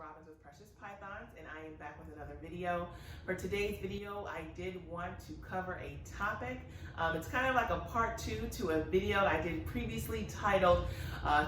Robins with Precious Pythons, and I am back with another video. For today's video, I did want to cover a topic. It's kind of like a part 2 to a video I did previously titled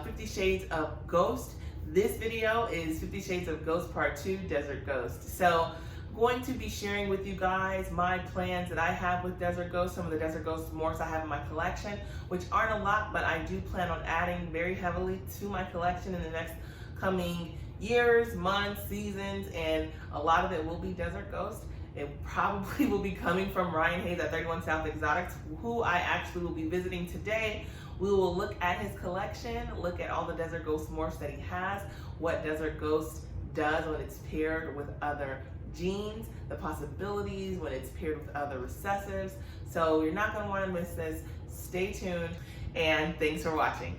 50 Shades of Ghost. This video is 50 Shades of Ghost Part 2, Desert Ghost. So I'm going to be sharing with you guys my plans that I have with Desert Ghost, some of the Desert Ghost morphs I have in my collection, which aren't a lot, but I do plan on adding very heavily to my collection in the next coming years, months, seasons, and a lot of it will be Desert Ghost. It probably will be coming from Ryan Hayes at 31 South Exotics, who I actually will be visiting today. We will look at his collection, look at all the Desert Ghost morphs that he has, what Desert Ghost does when it's paired with other genes, the possibilities when it's paired with other recessives. So you're not going to want to miss this. Stay tuned, and thanks for watching.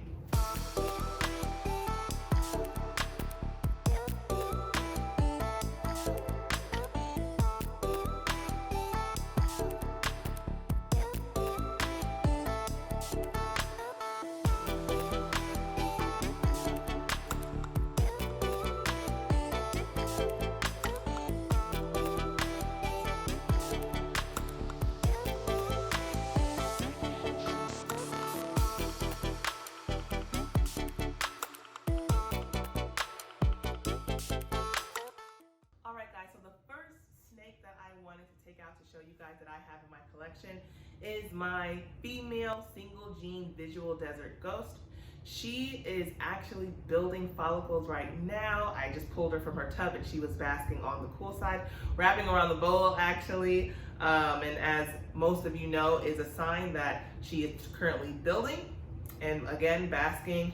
To show you guys that I have in my collection is my female single gene visual Desert Ghost. She is actually building follicles right now. I just pulled her from her tub and she was basking on the cool side, wrapping around the bowl actually, and as most of you know, is a sign that she is currently building, and again, basking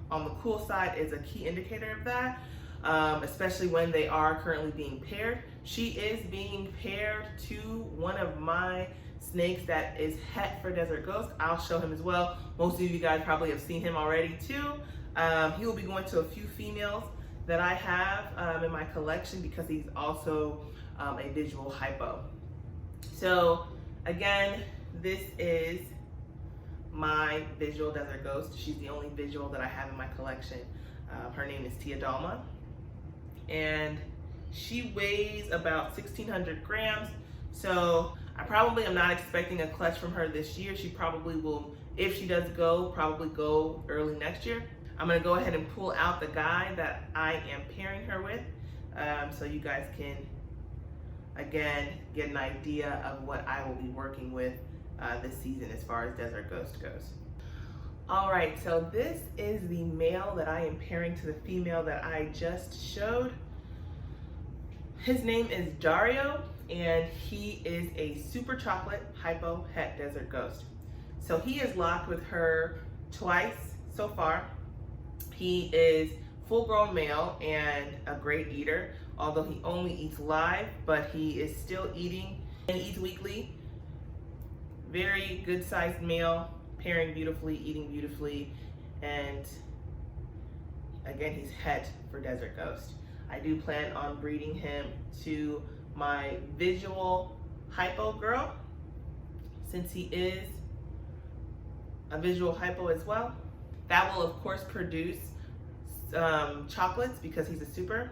on the cool side is a key indicator of that. Especially when they are currently being paired. She is being paired to one of my snakes that is het for Desert Ghost. I'll show him as well. Most of you guys probably have seen him already too. He will be going to a few females that I have in my collection because he's also a visual hypo. So again, this is my visual Desert Ghost. She's the only visual that I have in my collection. Her name is Tia Dalma. And she weighs about 1,600 grams. So I probably am not expecting a clutch from her this year. She probably will, if she does go, probably go early next year. I'm gonna go ahead and pull out the guy that I am pairing her with, so you guys can, again, get an idea of what I will be working with this season as far as Desert Ghost goes. All right, so this is the male that I am pairing to the female that I just showed. His name is Dario, and he is a super chocolate hypo het Desert Ghost. So he is locked with her twice so far. He is full-grown male and a great eater, although he only eats live, but he is still eating and eats weekly. Very good-sized male, pairing beautifully, eating beautifully, and again, he's het for Desert Ghost. I do plan on breeding him to my visual hypo girl, since he is a visual hypo as well. That will of course produce chocolates because he's a super,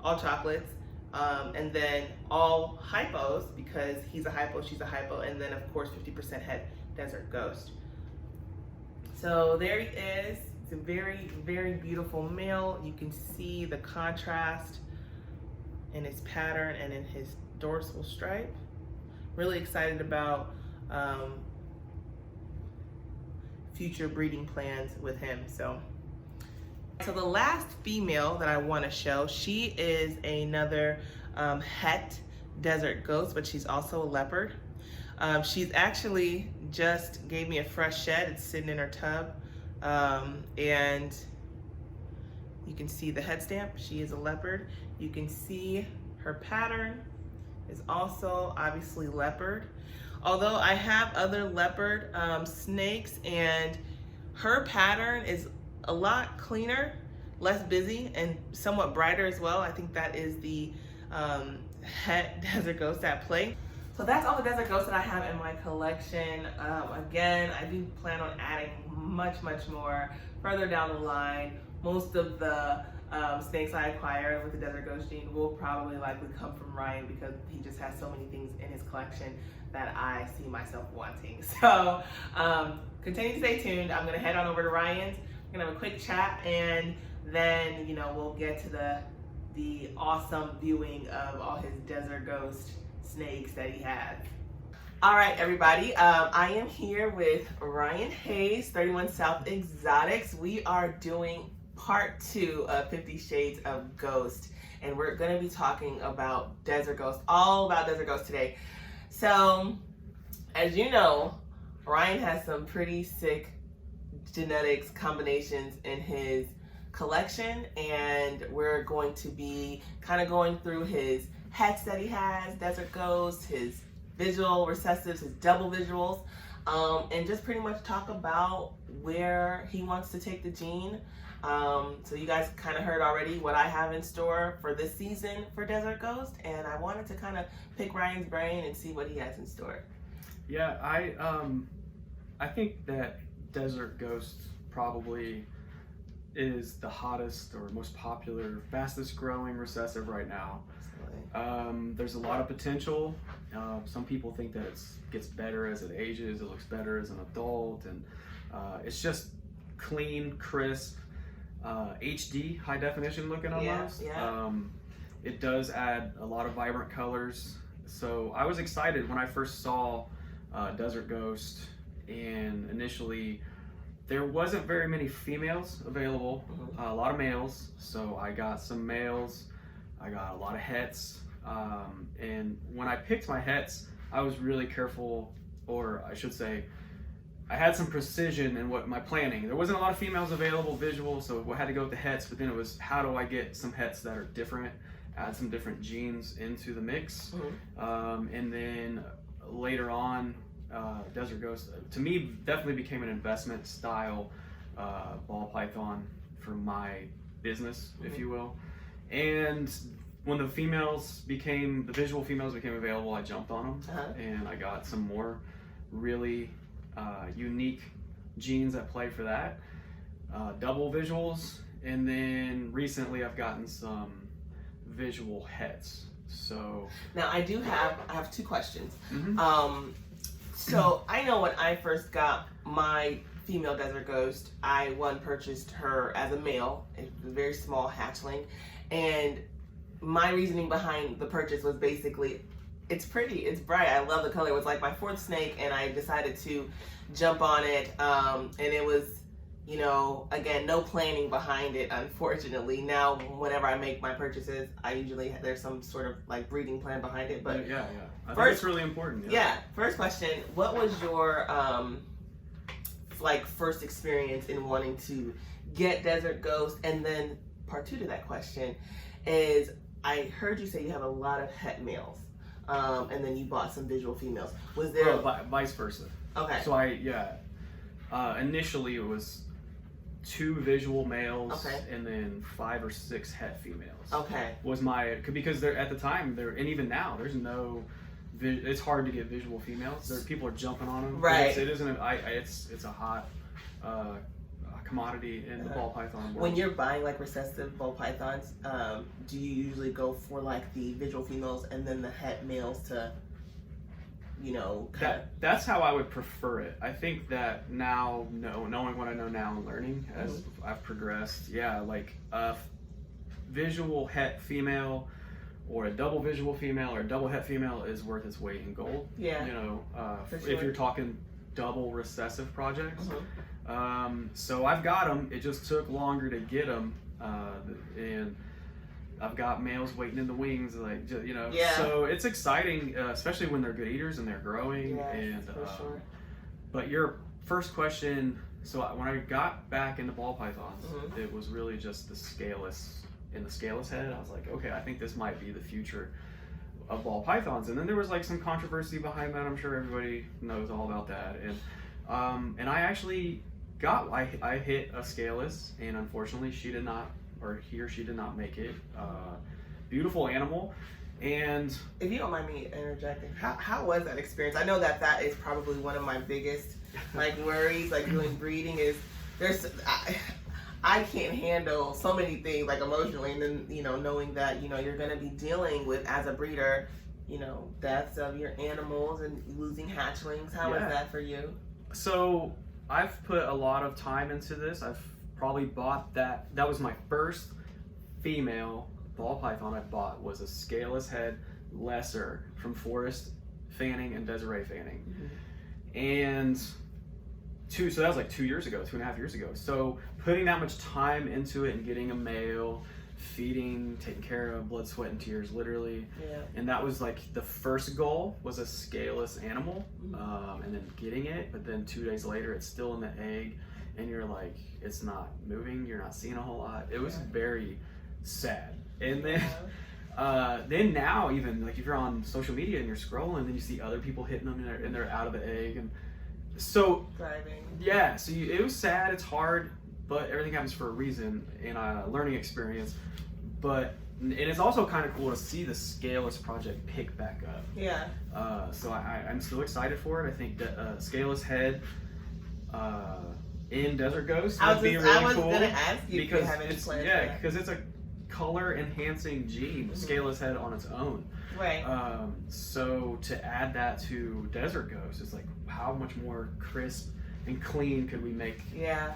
all chocolates, and then all hypos because he's a hypo, she's a hypo, and then of course 50% het Desert Ghost. So there he is. It's a very, very beautiful male. You can see the contrast in his pattern and in his dorsal stripe. Really excited about future breeding plans with him. So the last female that I want to show, she is another het Desert Ghost, but she's also a leopard. She's actually just gave me a fresh shed. It's sitting in her tub. And you can see the head stamp. She is a leopard. You can see her pattern is also obviously leopard. Although I have other leopard snakes, and her pattern is a lot cleaner, less busy, and somewhat brighter as well. I think that is the het Desert Ghost at play. So that's all the Desert Ghosts that I have in my collection. Again, I do plan on adding much more further down the line. Most of the snakes I acquire with the Desert Ghost gene will probably likely come from Ryan because he just has so many things in his collection that I see myself wanting. So continue to stay tuned. I'm gonna head on over to Ryan's. We're gonna have a quick chat, and then we'll get to the awesome viewing of all his Desert Ghost snakes that he has. All right, everybody. I am here with Ryan Hayes, 31 South Exotics. We are doing part 2 of 50 Shades of Ghost, and we're going to be talking about Desert Ghost, all about Desert Ghost today. So, as you know, Ryan has some pretty sick genetics combinations in his collection, and we're going to be kind of going through his hets that he has, Desert Ghost, his visual recessives, his double visuals, and just pretty much talk about where he wants to take the gene. So you guys kind of heard already what I have in store for this season for Desert Ghost, and I wanted to kind of pick Ryan's brain and see what he has in store. Yeah, I think that Desert Ghost probably is the hottest or most popular, fastest growing recessive right now. There's a lot of potential. Some people think that it gets better as it ages, it looks better as an adult, and it's just clean, crisp, HD, high definition looking almost. Yeah. It does add a lot of vibrant colors. So I was excited when I first saw Desert Ghost, and initially there wasn't very many females available, a lot of males. So I got some males, I got a lot of hets, and when I picked my hets, I was really careful, or I should say, I had some precision in what my planning. There wasn't a lot of females available visual, so I had to go with the hets, but then it was, how do I get some hets that are different, add some different genes into the mix, and then later on, Desert Ghost, to me, definitely became an investment style ball python for my business, if you will. And when the visual females became available, I jumped on them, and I got some more really unique genes that play for that, double visuals, and then recently I've gotten some visual hets. So now I have 2 questions. So I know when I first got my female Desert Ghost, I purchased her as a male, a very small hatchling, and my reasoning behind the purchase was basically, it's pretty, it's bright, I love the color. It was like my 4th snake, and I decided to jump on it, and it was, again, no planning behind it, unfortunately. Now, whenever I make my purchases, there's some sort of like breeding plan behind it. But yeah. I think it's really important. Yeah. First question: what was your first experience in wanting to get Desert Ghost? And then part 2 to that question is, I heard you say you have a lot of het males, and then you bought some visual females. Was there vice versa? Okay. So initially it was 2 visual males, and then 5 or 6 het females. Okay. Because they're at the time and even now there's no. It's hard to get visual females. People are jumping on them. Right. It's a hot commodity in the ball python world. When you're buying like recessive ball pythons, do you usually go for like the visual females and then the het males to, That's how I would prefer it. I think that now, knowing what I know now and learning as I've progressed, like a visual het female or a double visual female or a double het female is worth its weight in gold. Yeah. If you're talking double recessive projects. So I've got them. It just took longer to get them, and I've got males waiting in the wings, Yeah. So it's exciting, especially when they're good eaters and they're growing. Sure. But your first question, so when I got back into ball pythons, it was really just the scaleless head. I was like, okay, I think this might be the future of ball pythons. And then there was like some controversy behind that. I'm sure everybody knows all about that. And I actually I hit a scaleless, and unfortunately he or she did not make it. Beautiful animal. And if you don't mind me interjecting, how was that experience? I know that is probably one of my biggest worries, doing breeding, is I can't handle so many things like emotionally, and then knowing that you're going to be dealing with, as a breeder, deaths of your animals and losing hatchlings. How is that for you? So I've put a lot of time into this. I've probably bought that was my first female ball python I bought, was a scaleless head lesser from Forest Fanning and Desiree Fanning. And so that was like 2.5 years ago. So putting that much time into it and getting a male, feeding, taking care of, blood, sweat, and tears, literally. And that was like the first goal, was a scaleless animal, and then getting it. But then 2 days later, it's still in the egg, and you're like, it's not moving. You're not seeing a whole lot. It was very sad. And then now, even like if you're on social media and you're scrolling, then you see other people hitting them and they're out of the egg, and so thriving. Yeah, so it was sad. It's hard, but everything happens for a reason, and a learning experience. And it's also kind of cool to see the Scaleless project pick back up. Yeah. So I'm still excited for it. I think that Scaleless head in Desert Ghost would be really cool. I was gonna ask you if you have any plans. Yeah, because it's a color enhancing gene, Scaleless head on its own. Right. So to add that to Desert Ghost, it's like, how much more crisp and clean could we make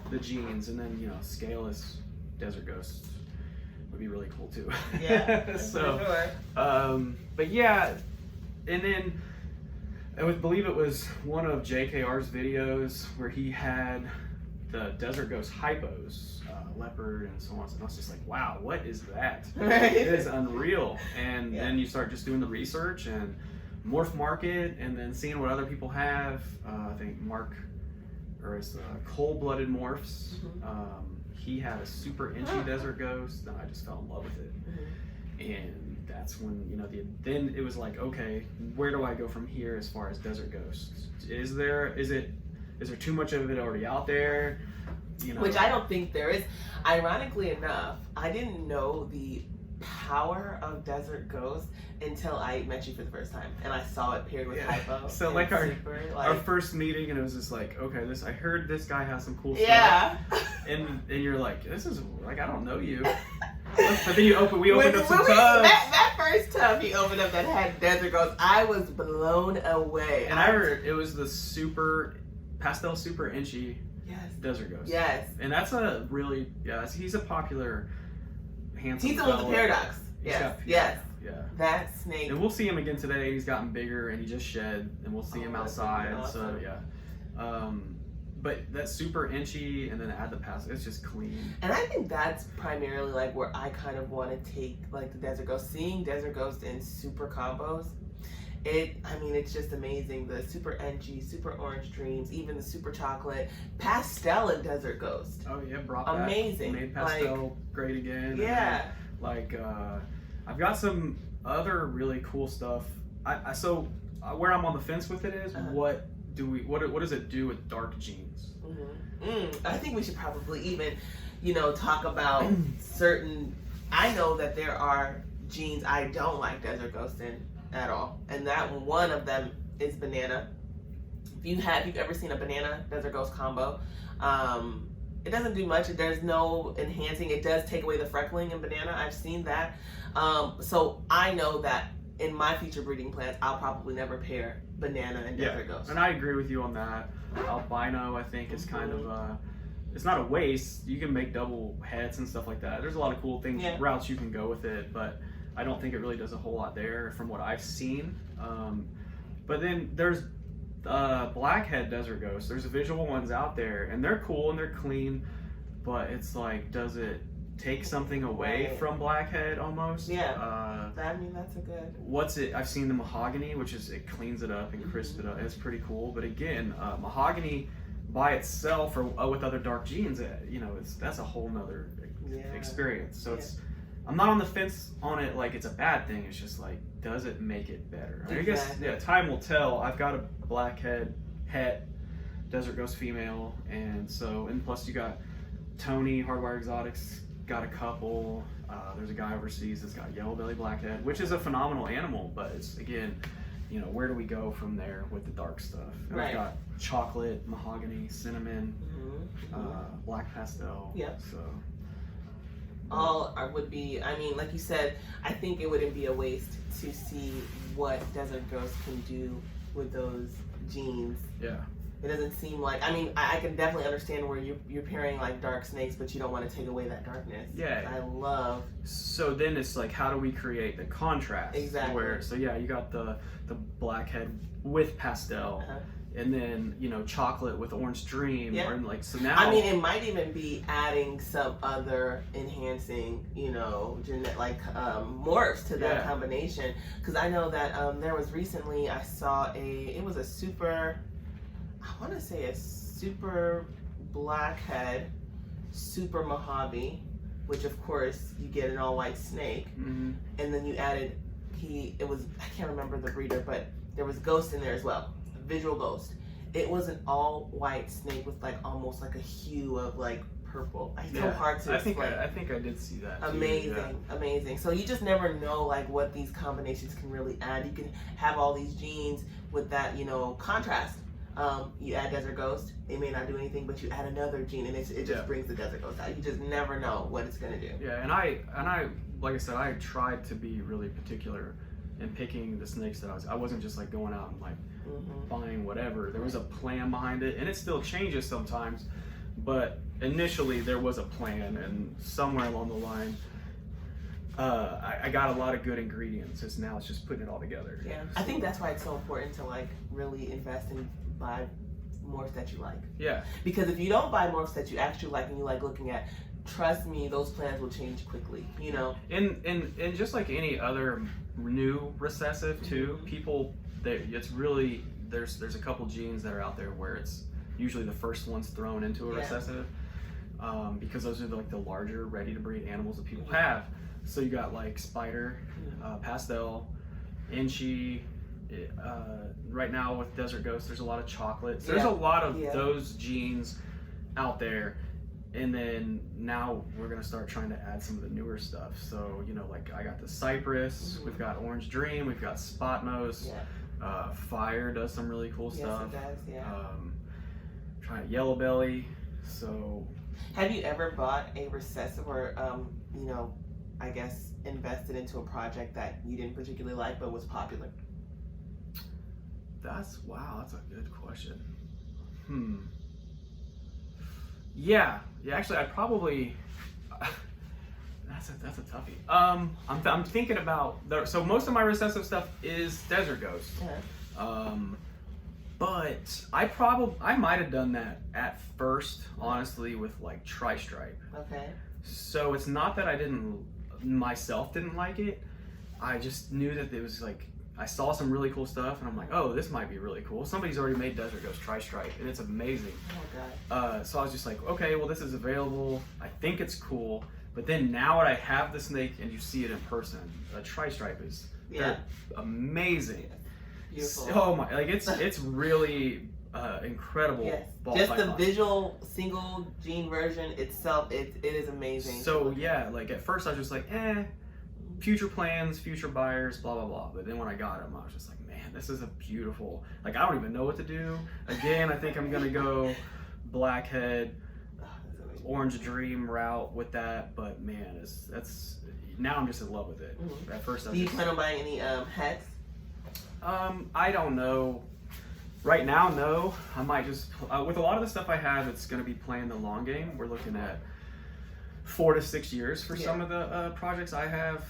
the genes? And then Scaleless Desert Ghost would be really cool too. Yeah. So, sure. But yeah, and then I would believe it was one of JKR's videos where he had the Desert Ghost hypos, leopard and so on. And I was just like, wow, what is that? It is unreal. And then you start just doing the research and morph market, and then seeing what other people have. I think it's Cold-Blooded Morphs. He had a super inchy Desert Ghost, and I just fell in love with it. And that's when then it was like, okay, where do I go from here as far as Desert Ghosts? Is there too much of it already out there? Which I don't think there is. Ironically enough, I didn't know the power of Desert Ghost until I met you for the first time, and I saw it paired with hypo. So like our first meeting, and it was just like, okay, I heard this guy has some cool stuff. Yeah. And you're like, this is like, I don't know you. But then we opened up some tubs. That first tub he opened up that had Desert Ghost, I was blown away. And I heard it was the super pastel super inchy Desert Ghost. Yes. And that's a really he's a popular handsome He's the one with the paradox. Yes. Yeah. That snake. And we'll see him again today. He's gotten bigger, and he just shed, and we'll see him outside. Awesome. So but that's super inchy, and then add the pastel. It's just clean. And I think that's primarily like where I kind of want to take like the Desert Ghost. Seeing Desert Ghost in super combos, it's just amazing. The super inchy, super orange dreams, even the super chocolate, pastel and Desert Ghost. Oh yeah, brought that. Amazing. Made pastel great again. Yeah. I've got some other really cool stuff. So where I'm on the fence with it is what does it do with dark genes? I think we should probably even, talk about certain. I know that there are genes I don't like Desert Ghost in at all, and that one of them is banana. If you've ever seen a banana Desert Ghost combo, it doesn't do much. There's no enhancing. It does take away the freckling in banana. I've seen that. So I know that in my future breeding plans, I'll probably never pair banana and Desert Ghost. And I agree with you on that. Albino, I think, is kind of it's not a waste. You can make double heads and stuff like that. There's a lot of cool things, routes you can go with it, but I don't think it really does a whole lot there from what I've seen. But then there's blackhead Desert Ghost. There's visual ones out there, and they're cool and they're clean, but it's like, does it take something away from blackhead almost? That's a good. I've seen the mahogany, which is, it cleans it up and crisps it up. It's pretty cool. But again, mahogany by itself or with other dark genes, that's a whole nother experience. So I'm not on the fence on it like it's a bad thing. It's just like, does it make it better? I guess time will tell. I've got a blackhead het Desert Ghost female, and plus you got Tony Hardwire Exotics got a couple. There's a guy overseas that's got yellow belly blackhead, which is a phenomenal animal, but it's, again, you know, where do we go from there with the dark stuff? And Right. I've got chocolate, mahogany, cinnamon, black pastel. Yep. So Would be, I mean, like you said, I think it wouldn't be a waste to see what Desert Ghost can do with those jeans. yeah. It doesn't seem like, I mean, I can definitely understand where you're pairing like dark snakes, but you don't want to take away that darkness. Yeah. I love. So then it's like, how do we create the contrast? Exactly. Where, so yeah, you got the blackhead with pastel, and then, you know, chocolate with orange dream. Yeah. Or like, so now. I mean, it might even be adding some other enhancing, you know, morphs to that combination. Because I know that there was recently, I saw it was a super, I want to say a super blackhead, super Mojave, which of course you get an all white snake, and then you added I can't remember the breeder, but there was ghost in there as well, visual ghost. It was an all white snake with like almost like a hue of like purple. It's so hard to explain. I think I did see that. Amazing, amazing. So you just never know like what these combinations can really add. You can have all these genes with that, you know, contrast. You add Desert Ghost, it may not do anything, but you add another gene and it just brings the Desert Ghost out. You just never know what it's gonna do. Yeah, and I like I said, I tried to be really particular in picking the snakes that I wasn't just like going out and like buying whatever. There was a plan behind it, and it still changes sometimes, but initially there was a plan, and somewhere along the line I got a lot of good ingredients. Now it's just putting it all together. Yeah, I think that's why it's so important to like really invest and buy morphs that you like. Yeah. Because if you don't buy morphs that you actually like and you like looking at, trust me, those plans will change quickly. You know. And just like any other new recessive too, people, it's really there's a couple genes that are out there where it's usually the first ones thrown into a recessive, because those are like the larger ready to breed animals that people have. So you got like spider, pastel, inchy. Right now with Desert Ghost, there's a lot of chocolate. So there's a lot of those genes out there. And then now we're gonna start trying to add some of the newer stuff. So, you know, like I got the cypress, we've got orange dream, we've got spot nose. Fire does some really cool stuff. Yes, it does. Trying yellow belly. So have you ever bought a recessive or you know, I guess invested into a project that you didn't particularly like but was popular? That's a good question. Yeah, actually, I probably. That's a toughie. I'm thinking about so most of my recessive stuff is Desert Ghost. But I might have done that at first, honestly, with like tri-stripe. Okay. So it's not that I didn't like it. I just knew that it was like, I saw some really cool stuff and I'm like, oh, this might be really cool. Somebody's already made Desert Ghost tri-stripe and it's amazing. Oh my God. So I was just like, okay, well, this is available. I think it's cool. But then now that I have the snake and you see it in person, a tri-stripe is amazing. Beautiful. Oh my, like it's really incredible. Yes. Ball Just python. the visual single gene version itself, it is amazing. So yeah, like at first I was just like, future plans, future buyers, blah blah blah. But then when I got him, I was just like, man, this is a beautiful. Like I don't even know what to do. Again, I think I'm gonna go blackhead, orange dream route with that. But man, that's now I'm just in love with it. At first, do you plan on buying any hets? I don't know. Right now, no. I might just with a lot of the stuff I have, it's gonna be playing the long game. We're looking at 4 to 6 years for some of the projects I have,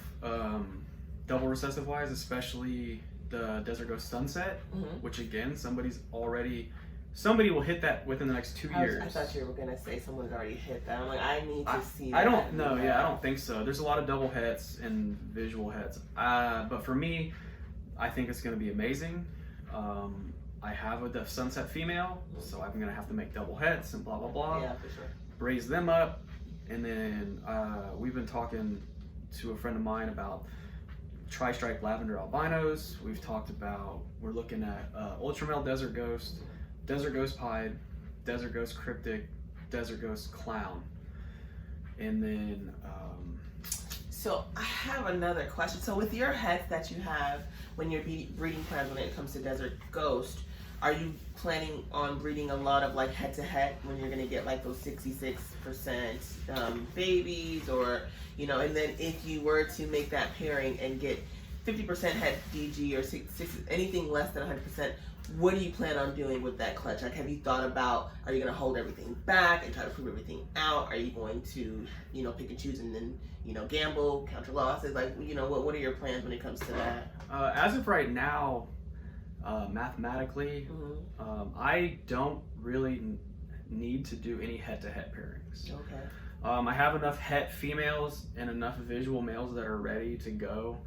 double recessive wise, especially the Desert Ghost Sunset, which again, somebody will hit that within the next 2 years. I thought you were gonna say someone's already hit that. I'm like, I need to see that. I don't know. Yeah, I don't think so. There's a lot of double hets and visual hets. But for me, I think it's gonna be amazing. I have the Sunset female, so I'm gonna have to make double hets and blah blah blah. Yeah, for sure. Raise them up. And then we've been talking to a friend of mine about tri-stripe lavender albinos. We're looking at ultramale Desert Ghost pied, Desert Ghost cryptic, Desert Ghost clown. And then So I have another question. So with your hets that you have when you're breeding plans when it comes to Desert Ghost, are you planning on breeding a lot of like head to head when you're gonna get like those 66% babies, or you know, and then if you were to make that pairing and get 50% head DG or 60, anything less than 100%, what do you plan on doing with that clutch? Like, have you thought about, are you going to hold everything back and try to prove everything out? Are you going to, you know, pick and choose and then, you know, gamble, counter losses? Like, you know, what are your plans when it comes to that? As of right now, mathematically, I don't really need to do any head-to-head pairings. Okay. I have enough het females and enough visual males that are ready to go.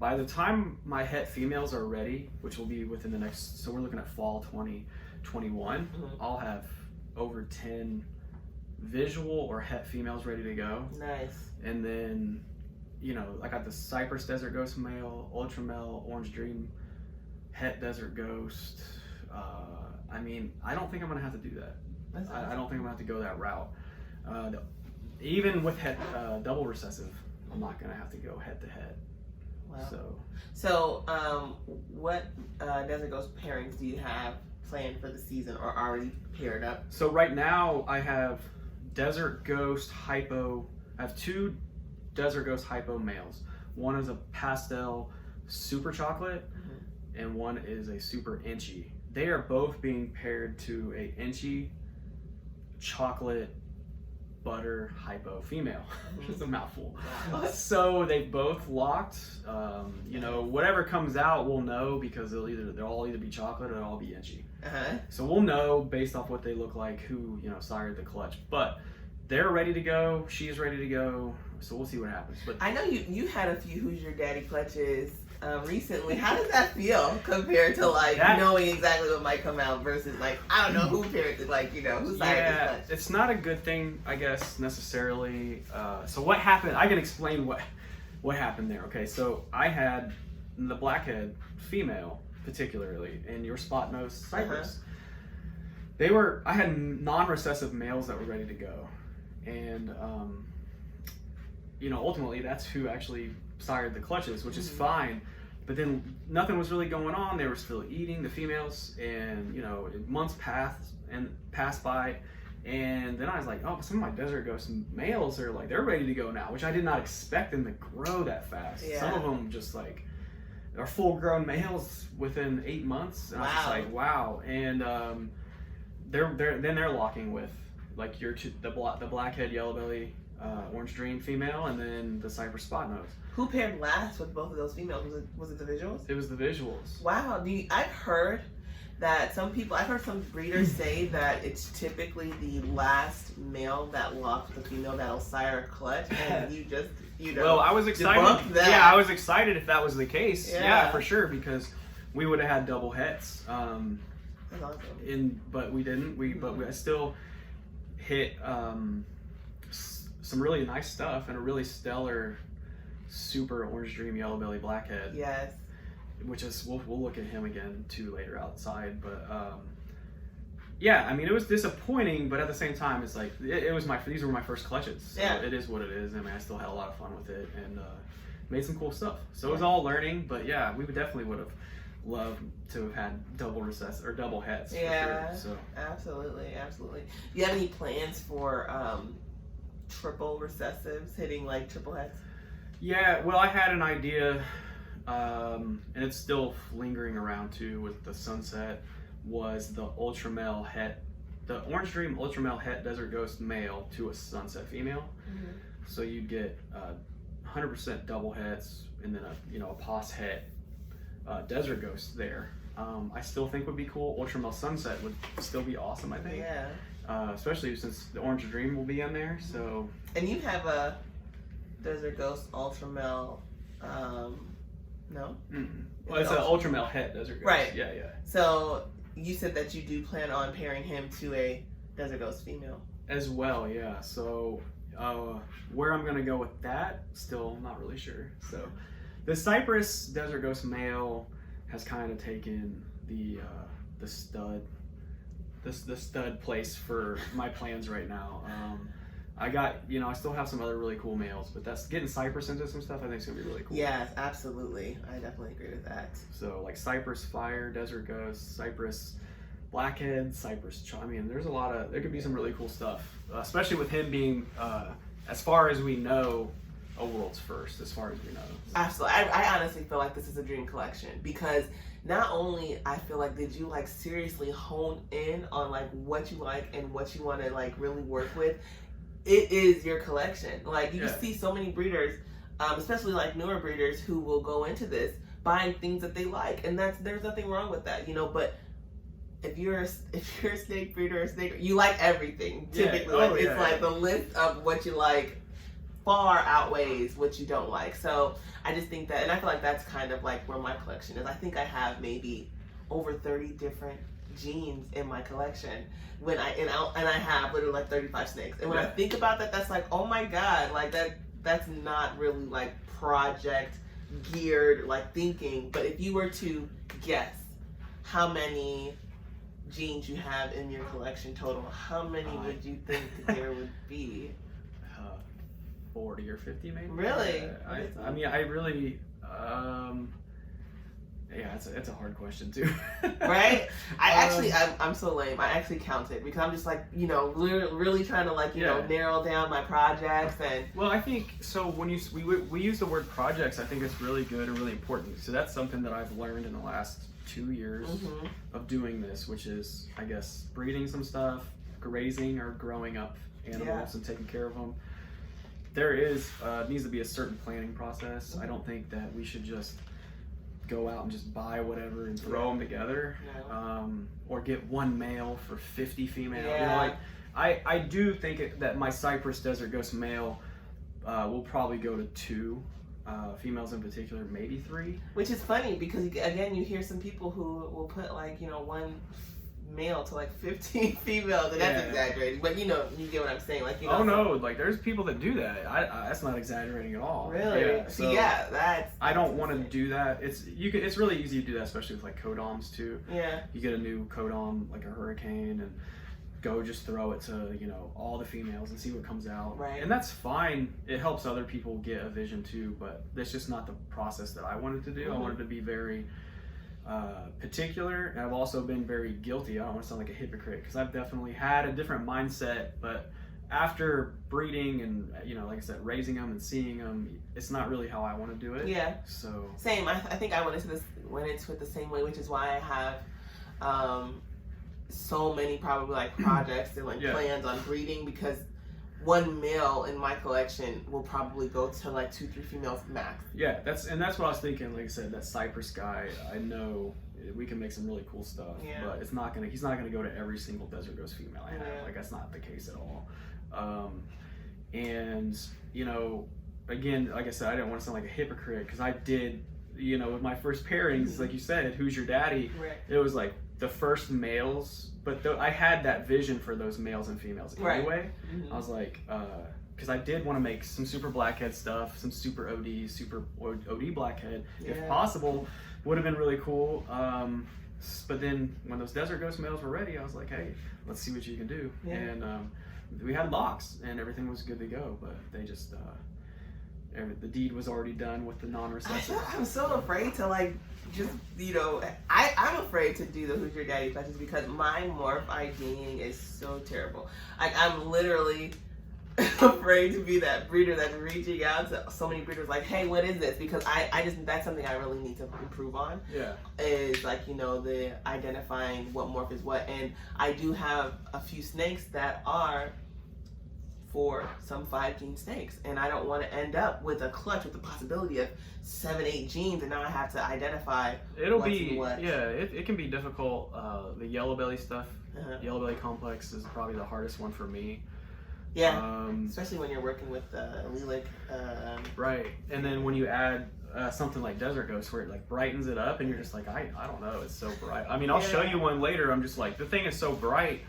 By the time my het females are ready, which will be within the next, so we're looking at fall 2021, I'll have over 10 visual or het females ready to go. Nice. And then, you know, I got the Cypress Desert Ghost male, Ultra Male, Orange Dream, Het Desert Ghost. I mean, I don't think I'm gonna have to do that. I don't think I'm gonna have to go that route. Even with double recessive, I'm not gonna have to go head to head. Wow. So, what Desert Ghost pairings do you have planned for the season or already paired up? So right now I have Desert Ghost Hypo. I have 2 Desert Ghost Hypo males. One is a pastel super chocolate, and one is a super inchy. They are both being paired to a inchy chocolate butter hypo female. Just a mouthful. So they both locked. You know, whatever comes out, we'll know because they'll all either be chocolate or they'll all be inchy. So we'll know based off what they look like who, you know, sired the clutch. But they're ready to go. She's ready to go. So we'll see what happens. But I know you had a few Who's Your Daddy clutches recently. How does that feel compared to like knowing exactly what might come out versus like, I don't know who paired it, like, you know, who sired the clutch? It's not a good thing, I guess, necessarily. So what happened, I can explain what happened there. Okay, so I had the blackhead female particularly and your spot nose Cypress. I had non-recessive males that were ready to go. And you know, ultimately that's who actually sired the clutches, which is fine, but then nothing was really going on. They were still eating, the females, and you know, months passed by, and then I was like, oh, some of my Desert Ghost males are like, they're ready to go now, which I did not expect them to grow that fast. Some of them just like are full-grown males within 8 months, and I was just like, wow. And they're locking with like the blackhead yellow belly Orange Dream female, and then the Cypress Spot Nose. Who paired last with both of those females? Was it the visuals? It was the visuals. Wow. I've heard that I've heard some breeders say that it's typically the last male that locks the female that'll sire a clutch, and you just, you know. Well, I was excited. Yeah, I was excited if that was the case. Yeah, for sure, because we would have had double hets. That's awesome. But we didn't. But I still hit some really nice stuff and a really stellar super Orange Dream yellow belly blackhead. Yes. Which is we'll look at him again too later outside, but yeah, I mean, it was disappointing, but at the same time it's like these were my first clutches, so it is what it is. I mean, I still had a lot of fun with it and made some cool stuff, so it was all learning. But yeah, we would have loved to have had double recess or double heads for sure. So absolutely. Do you have any plans for triple recessives hitting like triple heads? Yeah, well, I had an idea, and it's still lingering around too with the sunset, was the Ultra Male Het, the Orange Dream Ultra Male Het Desert Ghost male to a sunset female. So you'd get 100% double hets and then a pos het Desert Ghost there. I still think would be cool. Ultra Male Sunset would still be awesome, I think. Yeah. Especially since the Orange Dream will be in there. So. And you have a Desert Ghost Ultra Male, no? Well, it's an Ultra Male Het Desert Ghost. Right. Yeah. So you said that you do plan on pairing him to a Desert Ghost female. As well, yeah. So where I'm gonna go with that, still not really sure. So the Cypress Desert Ghost male has kind of taken the stud place for my plans right now. I got, I still have some other really cool males, but that's getting Cypress into some stuff I think is gonna be really cool. Yes, absolutely. I definitely agree with that. So like Cypress Fire, Desert Ghost, Cypress Blackhead, Cypress I mean, there could be some really cool stuff, especially with him being, as far as we know, a world's first, as far as we know. Absolutely. I honestly feel like this is a dream collection because not only I feel like did you like seriously hone in on like what you like and what you want to like really work with, it is your collection. Like you see so many breeders, especially like newer breeders who will go into this buying things that they like, and there's nothing wrong with that, but if you're a snake breeder or snake, you like everything typically. It's like the list of what you like far outweighs what you don't like. So I just think that, and I feel like that's kind of like where my collection is. I think I have maybe over 30 different genes in my collection and I have literally like 35 snakes. And when I think about that, that's like, oh my God, like that's not really like project geared like thinking. But if you were to guess how many genes you have in your collection total, how many would you think there would be? 40 or 50 maybe. Really? I mean, I really, it's a hard question too. Right? I'm so lame. I actually counted because I'm just like, really trying to like, narrow down my projects and. Well, I think, so when we use the word projects, I think it's really good and really important. So that's something that I've learned in the last 2 years of doing this, which is, I guess, breeding some stuff, grazing or growing up animals and taking care of them. There needs to be a certain planning process. I don't think that we should just go out and just buy whatever and throw them together, or get one male for 50 female. I do think that my Cypress Desert Ghost male will probably go to 2 females in particular, maybe 3. Which is funny because again, you hear some people who will put like 1 male to like 15 females, and that's exaggerating. But you get what I'm saying. Like oh no, like there's people that do that. That's not exaggerating at all. Really? Yeah. So that's I don't want to do that. It's really easy to do that, especially with like codoms too. Yeah. You get a new codom like a hurricane and go just throw it to all the females and see what comes out. Right. And that's fine. It helps other people get a vision too, but that's just not the process that I wanted to do. I wanted to be very particular, and I've also been very guilty. I don't want to sound like a hypocrite because I've definitely had a different mindset, but after breeding and like I said, raising them and seeing them, it's not really how I want to do it. Yeah. So same. I think I went into it the same way, which is why I have so many probably like projects and like plans on breeding, because 1 male in my collection will probably go to like 2-3 females max. Yeah, that's what I was thinking. Like I said, that Cypress guy, I know we can make some really cool stuff, but he's not gonna go to every single Desert Ghost female I have. Like that's not the case at all. And again, like I said, I didn't want to sound like a hypocrite because I did, with my first pairings, like you said, Who's Your Daddy? Right. It was like the first males, but I had that vision for those males and females anyway. I was like, because I did want to make some super blackhead stuff, some super OD blackhead, if possible, would have been really cool. But then when those Desert Ghost males were ready, I was like, hey, let's see what you can do. And we had locks and everything was good to go, but they just the deed was already done with the non-recessive. I'm so afraid to like just I'm afraid to do the Who's Your Daddy questions because my morph IDing is so terrible. Like I'm literally afraid to be that breeder that's reaching out to so many breeders like, hey, what is this? Because I just, that's something I really need to improve on. Yeah. Is like, the identifying what morph is what. And I do have a few snakes that are for some 5 gene snakes, and I don't want to end up with a clutch with the possibility of 7-8 genes, and now I have to identify what. It can be difficult. The yellow belly stuff, yellow belly complex is probably the hardest one for me. Yeah, especially when you're working with allelic. Right, and then when you add something like Desert Ghost where it like brightens it up, and you're just like, I don't know, it's so bright. I mean, I'll show you one later. I'm just like, the thing is so bright.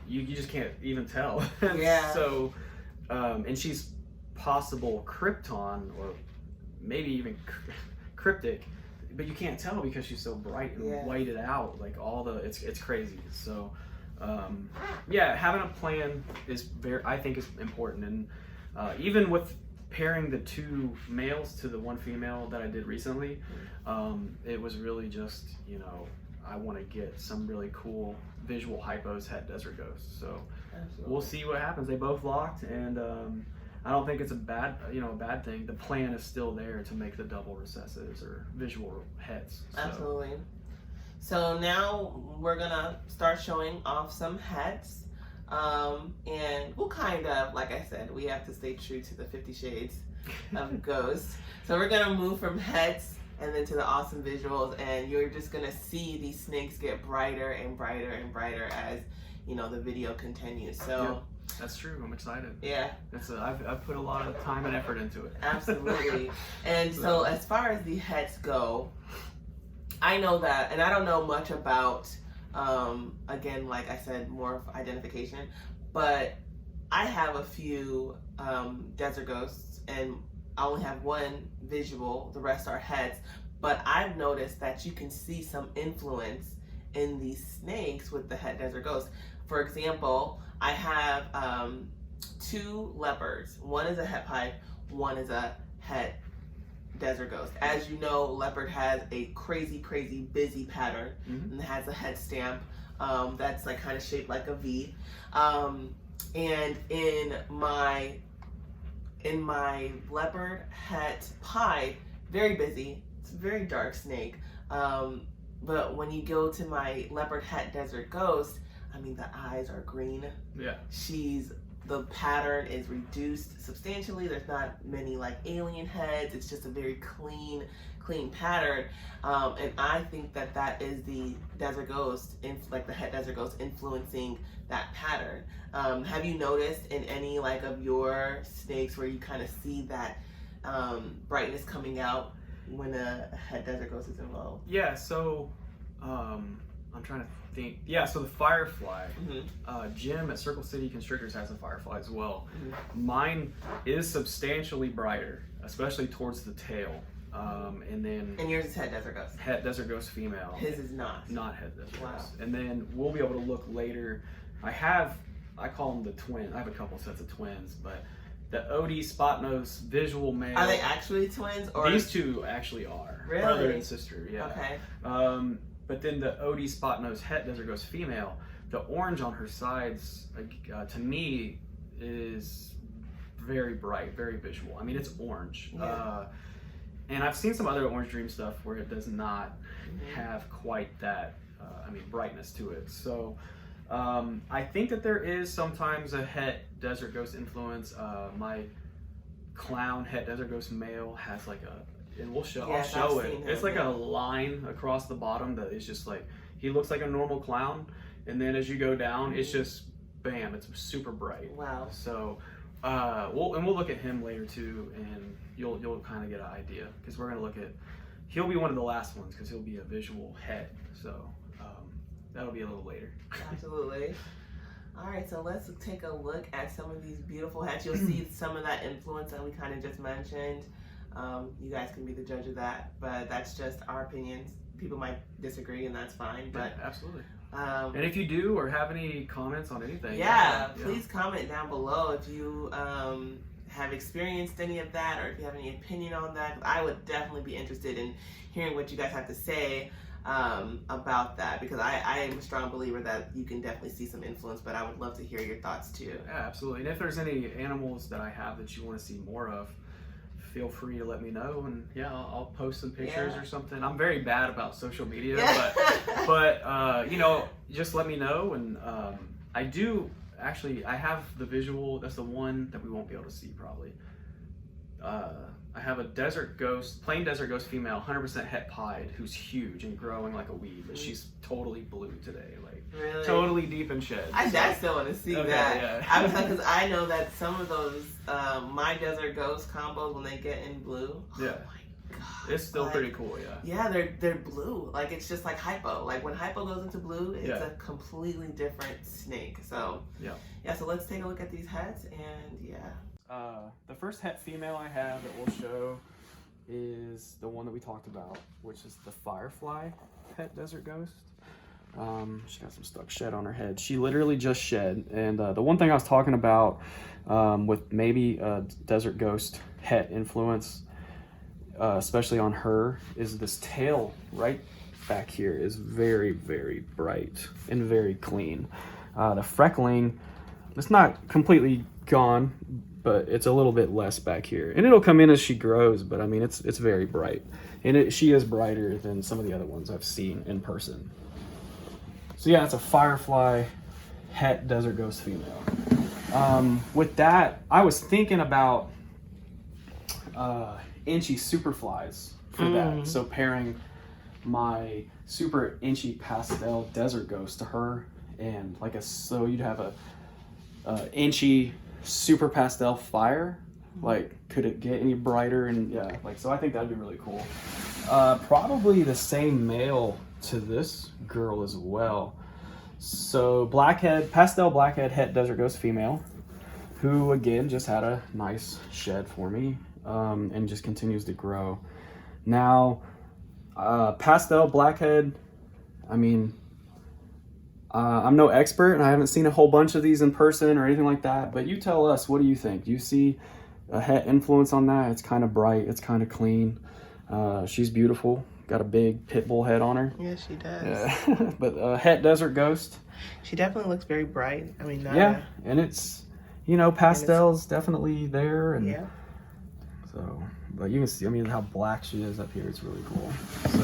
You just can't even tell. So, and she's possible Krypton or maybe even cryptic, but you can't tell because she's so bright and whited out. Like it's crazy. So, yeah, having a plan is I think is important. And even with pairing the 2 males to the 1 female that I did recently, it was really just, you know, I want to get some really cool visual hypos het desert ghosts. So we'll see what happens. They both locked, and I don't think it's a bad thing. The plan is still there to make the double recessives or visual hets. So. Absolutely. So now we're gonna start showing off some hets, and we'll kind of, like I said, we have to stay true to the 50 Shades of Ghost. So we're gonna move from hets and then to the awesome visuals, and you're just gonna see these snakes get brighter and brighter and brighter as, you know, the video continues. So. Yeah. That's true. I'm excited. Yeah. I've put a lot of time and effort into it. Absolutely. And so as far as the hets go, I know that, and I don't know much about, again, like I said, morph identification, but I have a few desert ghosts, and I only have 1 visual, the rest are hets, but I've noticed that you can see some influence in these snakes with the het desert ghost. For example, I have 2 leopards. One is a het pipe, one is a het desert ghost. As you know, leopard has a crazy busy pattern, and has a head stamp that's like kind of shaped like a V. And in my leopard het pipe, very busy. It's a very dark snake. But when you go to my leopard het desert ghost, I mean, the eyes are green. Yeah. The pattern is reduced substantially. There's not many like alien heads. It's just a very clean pattern. And I think that is the desert ghost, like the het desert ghost, influencing that pattern. Have you noticed in any like of your snakes where you kind of see that brightness coming out when a het desert ghost is involved? Yeah. So I'm trying to think. Yeah, so the firefly, Jim at Circle City Constrictors has a firefly as well. Mine is substantially brighter, especially towards the tail. And yours is het desert ghost. Het desert ghost female. His is not. Not het desert Wow. ghost. And then we'll be able to look later. I call them the twin. I have a couple sets of twins, but the OD spot nose visual male. Are they actually twins, or these 2 actually are really? Brother and sister? Yeah. Okay. But then the OD spot nose het desert ghost female, the orange on her sides, to me, is very bright, very visual. I mean, it's orange. Yeah. And I've seen some other Orange Dream stuff where it does not have quite that, brightness to it. So I think that there is sometimes a het desert ghost influence. My clown het desert ghost male has like and I'll show it. It's like a line across the bottom that is just like, he looks like a normal clown, and then as you go down, it's just bam, it's super bright. Wow. So we'll look at him later too, and you'll kind of get an idea, because we're gonna look at, he'll be one of the last ones because he'll be a visual het. So that'll be a little later. Absolutely. All right, so let's take a look at some of these beautiful hats. You'll see some of that influence that we kind of just mentioned. You guys can be the judge of that, but that's just our opinions. People might disagree, and that's fine. But yeah, absolutely. And if you do or have any comments on anything, please comment down below if you have experienced any of that, or if you have any opinion on that. I would definitely be interested in hearing what you guys have to say about that, because I am a strong believer that you can definitely see some influence, but I would love to hear your thoughts too. Yeah, absolutely. And if there's any animals that I have that you want to see more of, feel free to let me know, and I'll post some pictures or something. I'm very bad about social media, but you know, just let me know. And I have the visual. That's the one that we won't be able to see probably. I have a desert ghost, plain desert ghost female, 100% het pied, who's huge and growing like a weed, but she's totally blue today, like totally deep in shed. I still want to see that. Yeah. I was because I know that some of those my desert ghost combos, when they get in blue, oh my god, it's still pretty cool. Yeah, they're blue. Like, it's just like hypo. Like, when hypo goes into blue, it's a completely different snake. So so let's take a look at these hets, and the first het female I have that we'll show is the one that we talked about, which is the firefly het desert ghost. She got some stuck shed on her head. She literally just shed. And the one thing I was talking about with maybe a Desert Ghost het influence, especially on her, is this tail right back here is very, very bright and very clean. The freckling, it's not completely gone, but it's a little bit less back here. And it'll come in as she grows, but I mean, it's very bright. And she is brighter than some of the other ones I've seen in person. So yeah, it's a Firefly het Desert Ghost female. With that, I was thinking about inchy Superflies for that. So pairing my super inchy pastel Desert Ghost to her, and so you'd have a inchy super pastel fire. Like, could it get any brighter? And yeah, so I think that'd be really cool. Probably the same male to this girl as well. So pastel blackhead het Desert Ghost female, who again just had a nice shed for me, and just continues to grow. Now, pastel blackhead, I mean, I'm no expert and I haven't seen a whole bunch of these in person or anything like that, but you tell us, what do you think? Do you see a het influence on that? It's kind of bright, it's kind of clean. She's beautiful, got a big pit bull head on her. Yes, she does. Yeah. But het Desert Ghost. She definitely looks very bright. I mean, yeah, and it's, pastel's definitely there. And yeah. So, but you can see, I mean, how black she is up here. It's really cool. So,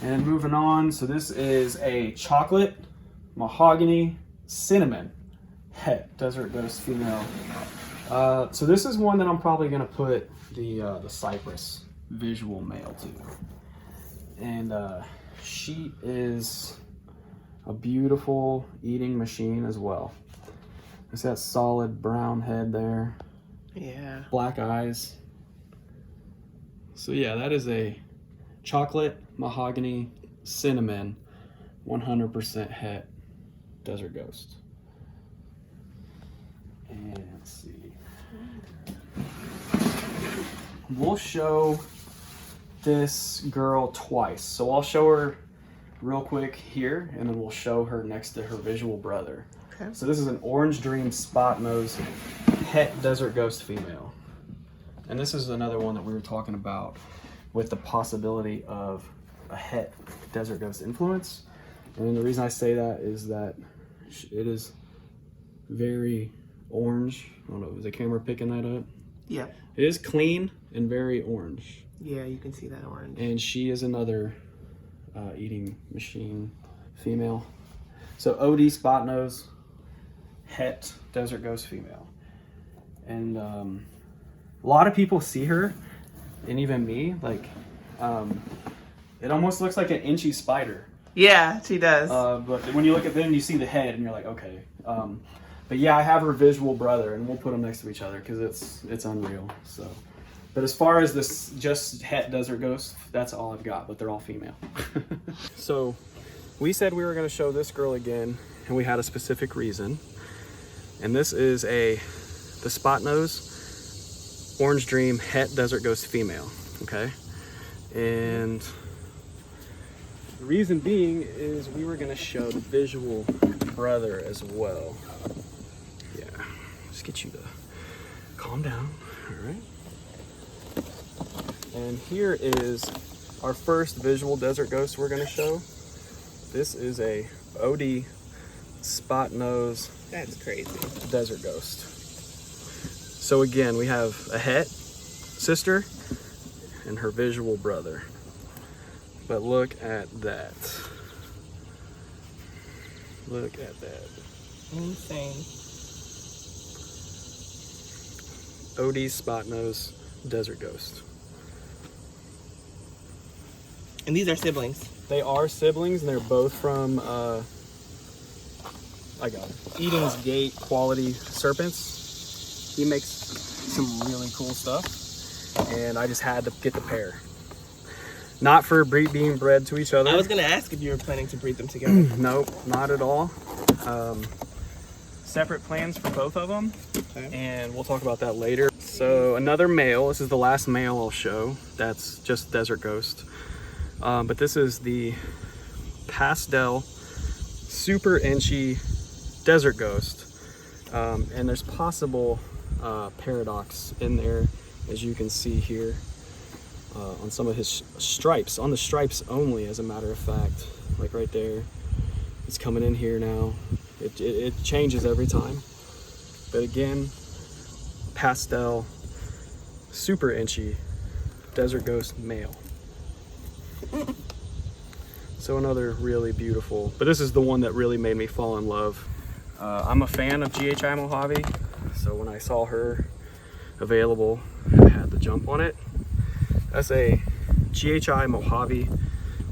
and moving on. So this is a chocolate, mahogany, cinnamon het Desert Ghost female. So this is one that I'm probably gonna put the Cypress visual male to. And she is a beautiful eating machine as well. It's that solid brown head there. Yeah. Black eyes. So yeah, that is a chocolate, mahogany, cinnamon, 100% het Desert Ghost. And let's see. We'll show this girl twice. So I'll show her real quick here, and then we'll show her next to her visual brother. Okay. So this is an Orange Dream Spot Nose het Desert Ghost female. And this is another one that we were talking about with the possibility of a het Desert Ghost influence. And the reason I say that is that it is very orange. I don't know, is the camera picking that up? Yeah. It is clean and very orange. Yeah, you can see that orange. And she is another eating machine female. So OD Spot Nose het Desert Ghost female. And a lot of people see her, and even me, it almost looks like an inchy spider. Yeah, she does. But when you look at them, you see the head, and you're like, okay. But yeah, I have her visual brother, and we'll put them next to each other because it's unreal. So, but as far as this just het Desert Ghost, that's all I've got. But they're all female. So, we said we were going to show this girl again, and we had a specific reason. And this is the Spot Nose Orange Dream het Desert Ghost female. Okay, and the reason being is we were going to show the visual brother as well. Yeah, just get you to calm down. All right. And here is our first visual Desert Ghost we're going to show. This is a OD Spot Nose. That's crazy. Desert Ghost. So again, we have a het sister and her visual brother. But look at that. Look at that. Insane. OD Spot Nose Desert Ghost. And these are siblings. They are siblings, and they're both from I got it. Eden's Gate Quality Serpents. He makes some really cool stuff, and I just had to get the pair. Not for being bred to each other. I was gonna ask if you were planning to breed them together. Nope, not at all. Separate plans for both of them, okay. And we'll talk about that later. So another male. This is the last male I'll show. That's just Desert Ghost. But this is the pastel super inchy desert ghost. And there's possible paradox in there, as you can see here, on some of his stripes, on the stripes only, as a matter of fact, like right there. It's coming in here now. It changes every time. But again, pastel, super inchy desert ghost male. So another really beautiful, but this is the one that really made me fall in love. I'm a fan of GHI Mojave, so when I saw her available, I had to jump on it. That's a GHI Mojave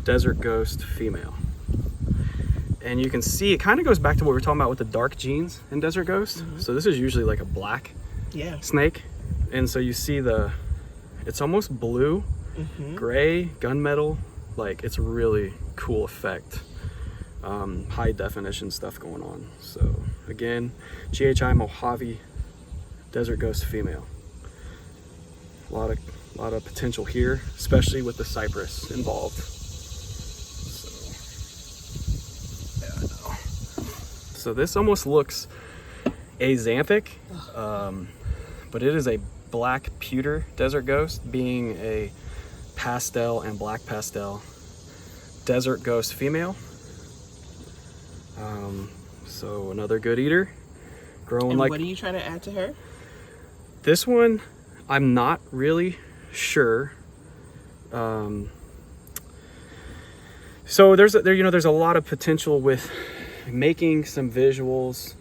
desert ghost female. And you can see it kind of goes back to what we were talking about with the dark jeans in desert ghost. So this is usually like a black snake. And so you see it's almost blue, gray, gunmetal. Like, it's a really cool effect. High definition stuff going on. So again, GHI Mojave desert ghost female. A lot of potential here, especially with the cypress involved. So, yeah, I know. So this almost looks axanthic, but it is a black pewter desert ghost, being a pastel and black pastel desert ghost female. So another good eater, growing. And like, what are you trying to add to her? This one, I'm not really sure. So there's a lot of potential with making some visuals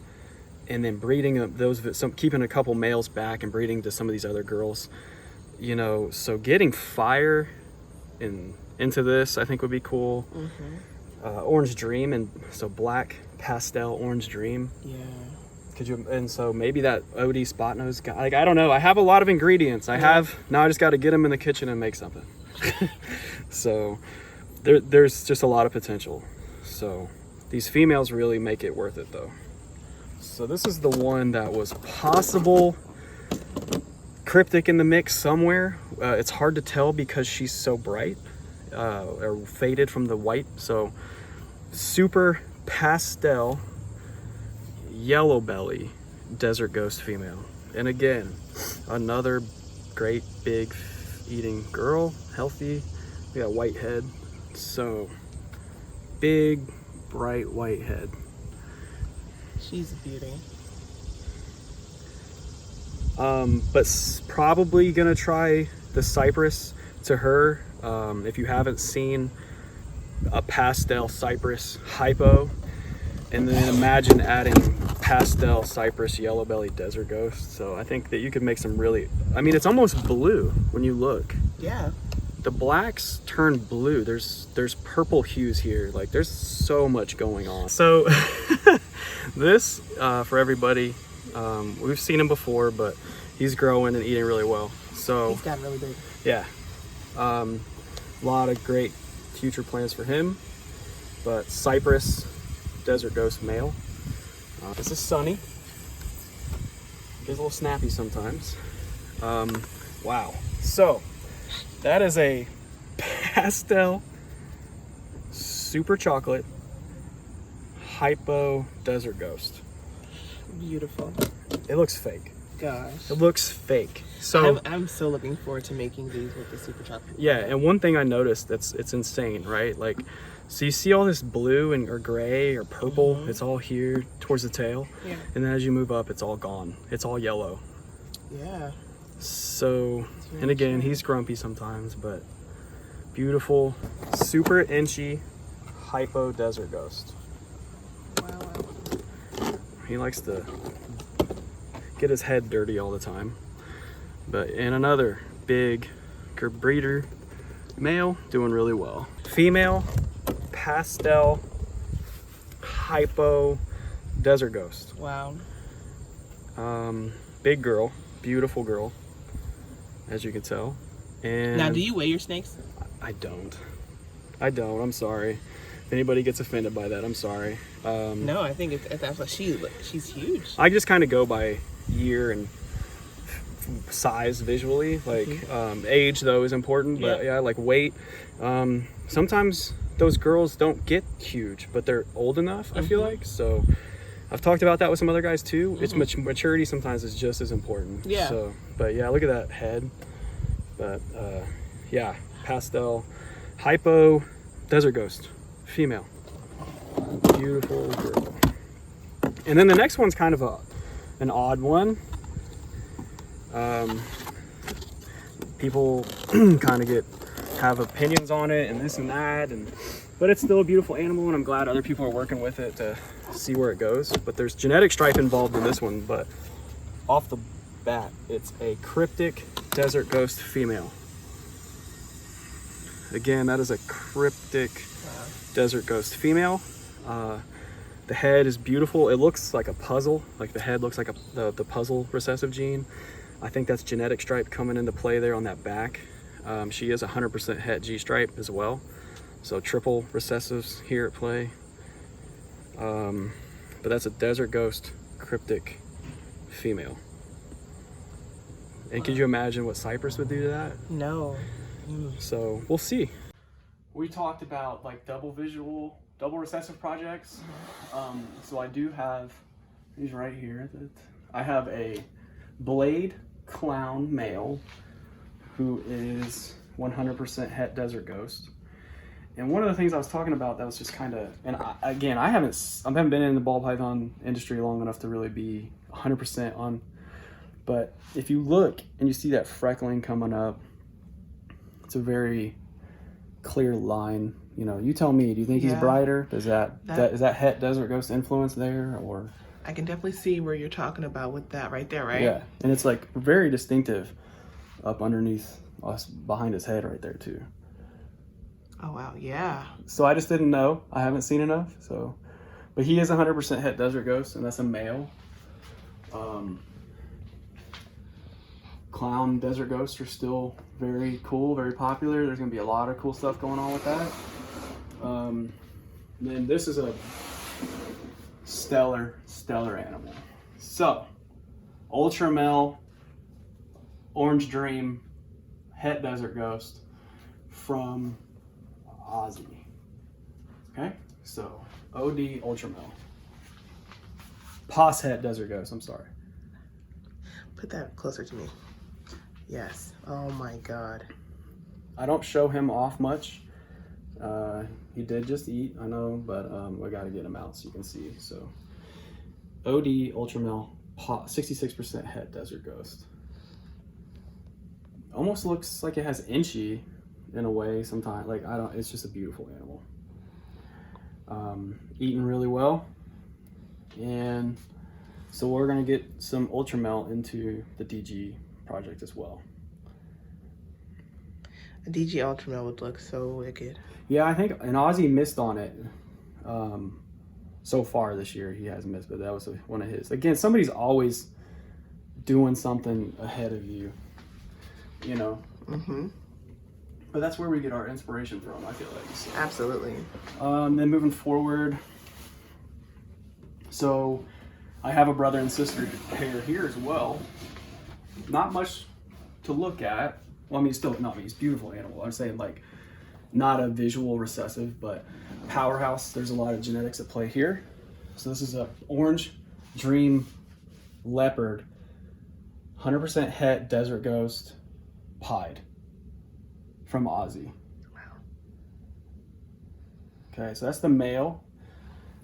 and then breeding keeping a couple males back and breeding to some of these other girls. You know, so getting fire into this, I think, would be cool. Orange Dream, and so black pastel Orange Dream. Yeah. Could you? And so maybe that OD spot nose guy. Like, I don't know. I have a lot of ingredients. Now I just got to get them in the kitchen and make something. So there's just a lot of potential. So these females really make it worth it, though. So this is the one that was possible cryptic in the mix somewhere. It's hard to tell because she's so bright, or faded from the white. So super pastel yellow belly desert ghost female. And again, another great big eating girl, healthy. We got white head, so big bright white head. She's a beauty. But probably gonna try the cypress to her. If you haven't seen a pastel cypress hypo, and then imagine adding pastel cypress yellow belly desert ghost. So I think that you could make some really, I mean, it's almost blue when you look. Yeah. The blacks turn blue. There's purple hues here. Like, there's so much going on. So this, for everybody, we've seen him before, but he's growing and eating really well. So he's gotten really big. Yeah. A lot of great future plans for him. But cypress desert ghost male. This is Sunny. Gets a little snappy sometimes. Wow. So that is a pastel super chocolate hypo desert ghost. Beautiful. It looks fake. Gosh. It looks fake. So I'm so looking forward to making these with the super chocolate. Yeah, and one thing I noticed it's insane, right? Like, so you see all this blue or gray or purple, it's all here towards the tail. Yeah. And then as you move up, it's all gone. It's all yellow. Yeah. So, and again, he's grumpy sometimes, but beautiful, super inchy hypo desert ghost. Wow. He likes to get his head dirty all the time. But in another big breeder male, doing really well. Female pastel hypo desert ghost. Wow. Big girl, beautiful girl, as you can tell. And now, do you weigh your snakes? I don't. I'm sorry. If anybody gets offended by that, I'm sorry. No, I think she's huge. I just kind of go by year and size visually. Like age though is important, but yeah, like weight. Sometimes those girls don't get huge, but they're old enough, I feel like. So I've talked about that with some other guys too. It's maturity sometimes is just as important. Yeah. So, but yeah, look at that head. But yeah, pastel, hypo, desert ghost, female, beautiful girl. And then the next one's kind of an odd one. People kind of have opinions on it and this and that, but it's still a beautiful animal, and I'm glad other people are working with it to see where it goes. But there's genetic stripe involved in this one, but off the bat, it's a cryptic desert ghost female. Again, that is a cryptic desert ghost female. The head is beautiful. It looks like a puzzle. Like the head looks like the puzzle recessive gene. I think that's genetic stripe coming into play there on that back. She is 100% het G stripe as well. So triple recessives here at play. But that's a desert ghost cryptic female. And could you imagine what Cypress would do to that? No. So we'll see. We talked about like double recessive projects. So I do have these right here. I have a blade clown male who is 100% het desert ghost. And one of the things I was talking about that was just kind of, and I haven't been in the ball python industry long enough to really be 100% on, but if you look and you see that freckling coming up, it's a very clear line. You know, you tell me, do you think he's brighter? Is that het desert ghost influence there, or? I can definitely see where you're talking about with that right there, right? Yeah, and it's like very distinctive up underneath us, behind his head right there too. Oh wow, yeah. So I just didn't know. I haven't seen enough. So, but he is 100% het desert ghost, and that's a male. Clown desert ghosts are still very cool, very popular. There's gonna be a lot of cool stuff going on with that. Then this is a stellar animal. So, ultra male, orange dream, het desert ghost from Aussie. Okay, so OD ultra male. Pos het desert ghost. I'm sorry. Put that closer to me. Yes. Oh my God. I don't show him off much. He did just eat, I know, but we got to get him out so you can see. So, OD ultra male, 66% het desert ghost. Almost looks like it has inchy in a way sometimes. Like it's just a beautiful animal. Eating really well, and so we're gonna get some ultra male into the DG project as well. A DG Ultramel would look so wicked. Yeah, I think an Aussie missed on it. So far this year he has missed, but that was one of his. Again, somebody's always doing something ahead of you, you know. Mm-hmm. But that's where we get our inspiration from, I feel like. So. Absolutely. Then moving forward, so I have a brother and sister pair here as well. Not much to look at. Well, I mean, he's a beautiful animal. I'm saying like not a visual recessive, but powerhouse. There's a lot of genetics at play here. So this is a orange dream leopard, 100% het desert ghost pied from Aussie. Wow. Okay, so that's the male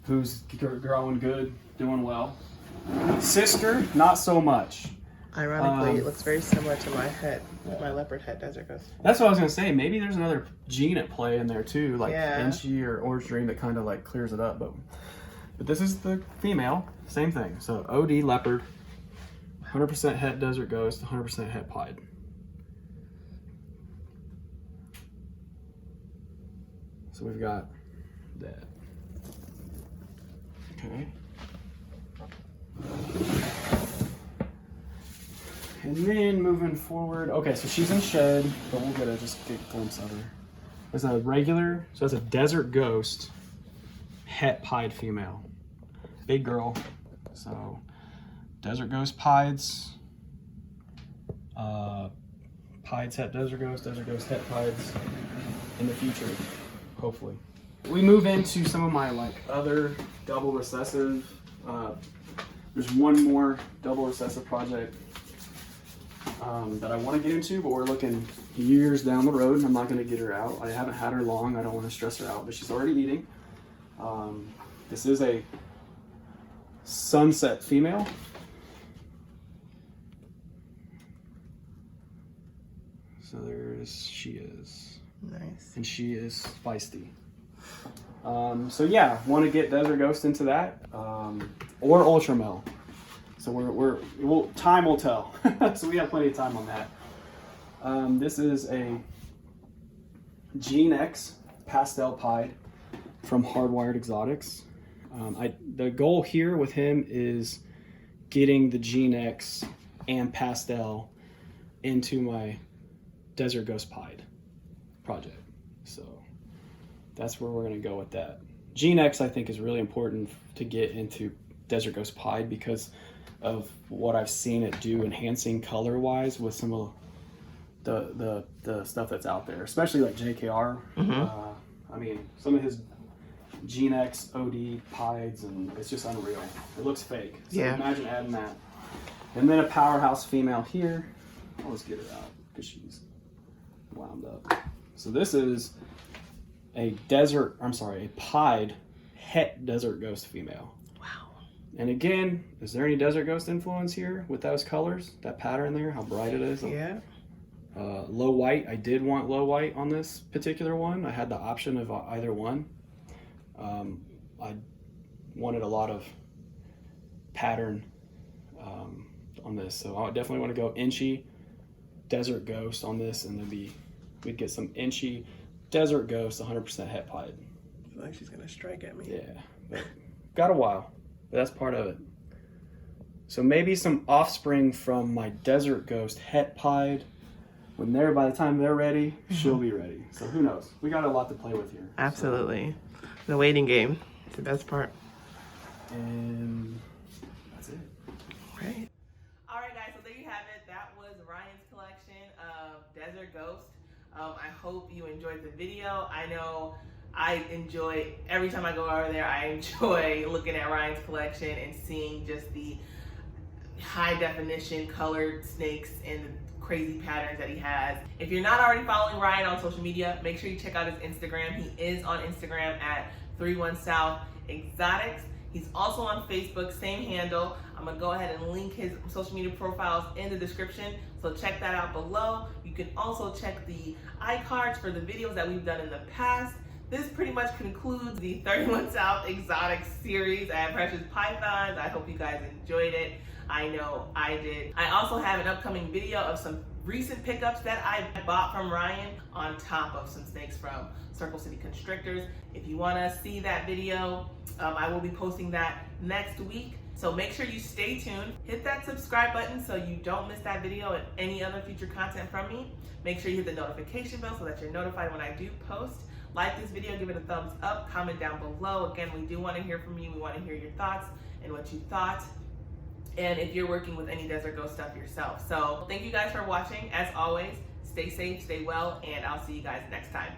who's growing good, doing well. Sister, not so much. Ironically, it looks very similar to my het, my leopard het desert ghost. That's what I was gonna say. Maybe there's another gene at play in there too, like Inchy or Orange Dream that kind of like clears it up. But this is the female, same thing. So OD leopard, 100% het desert ghost, 100% het pied. So we've got that. Okay. And then moving forward, okay, so she's in shed, but we'll get a glimpse of her. There's a regular, so that's a desert ghost, het pied female. Big girl. So desert ghost pieds, pieds het desert ghost het pieds in the future, hopefully. we move into some of my like other double recessive. There's one more double recessive project that I want to get into, but we're looking years down the road, and I'm not going to get her out. I haven't had her long. I don't want to stress her out, but she's already eating. This is a sunset female. So she is. Nice. And she is feisty. So yeah, want to get Desert Ghost into that, or Ultramel. So time will tell. So we have plenty of time on that. This is a Gene X pastel pied from Hardwired Exotics. The goal here with him is getting the Gene X and pastel into my Desert Ghost pied project. So that's where we're going to go with that. Gene X I think is really important to get into Desert Ghost pied because of what I've seen it do enhancing color wise with some of the stuff that's out there, especially like JKR. I mean, some of his Gene X OD pieds, and it's just unreal. It looks fake. So yeah. Imagine adding that. And then a powerhouse female here. I'll just get her out because she's wound up. So this is a pied het Desert Ghost female. Wow. And again, is there any Desert Ghost influence here with those colors? That pattern there, how bright it is? Yeah. Low white. I did want low white on this particular one. I had the option of either one. I wanted a lot of pattern on this, so I definitely want to go inchy Desert Ghost on this, and then we'd get some inchy Desert Ghost 100% het pied. I feel like she's gonna strike at me. Yeah, but got a while, but that's part of it. So maybe some offspring from my Desert Ghost het pied. By the time they're ready, she'll be ready. So who knows? We got a lot to play with here. Absolutely. The waiting game is the best part. And that's it. Right. All right, guys. So there you have it. That was Ryan's collection of Desert Ghost. I hope you enjoyed the video. I know I enjoy, every time I go over there, I enjoy looking at Ryan's collection and seeing just the high definition colored snakes and the crazy patterns that he has. If you're not already following Ryan on social media, make sure you check out his Instagram. He is on Instagram at 31South Exotics. He's also on Facebook, same handle. I'm gonna go ahead and link his social media profiles in the description, so check that out below. You can also check the iCards for the videos that we've done in the past. This pretty much concludes the 31 South Exotics series at Precious Pythons. I hope you guys enjoyed it. I know I did. I also have an upcoming video of some recent pickups that I bought from Ryan on top of some snakes from Circle City Constrictors. If you want to see that video, I will be posting that next week. So make sure you stay tuned. Hit that subscribe button so you don't miss that video and any other future content from me. Make sure you hit the notification bell so that you're notified when I do post. Like this video, give it a thumbs up, comment down below. Again, we do want to hear from you. We want to hear your thoughts and what you thought, and if you're working with any Desert Ghost stuff yourself. So thank you guys for watching. As always, stay safe, stay well, and I'll see you guys next time.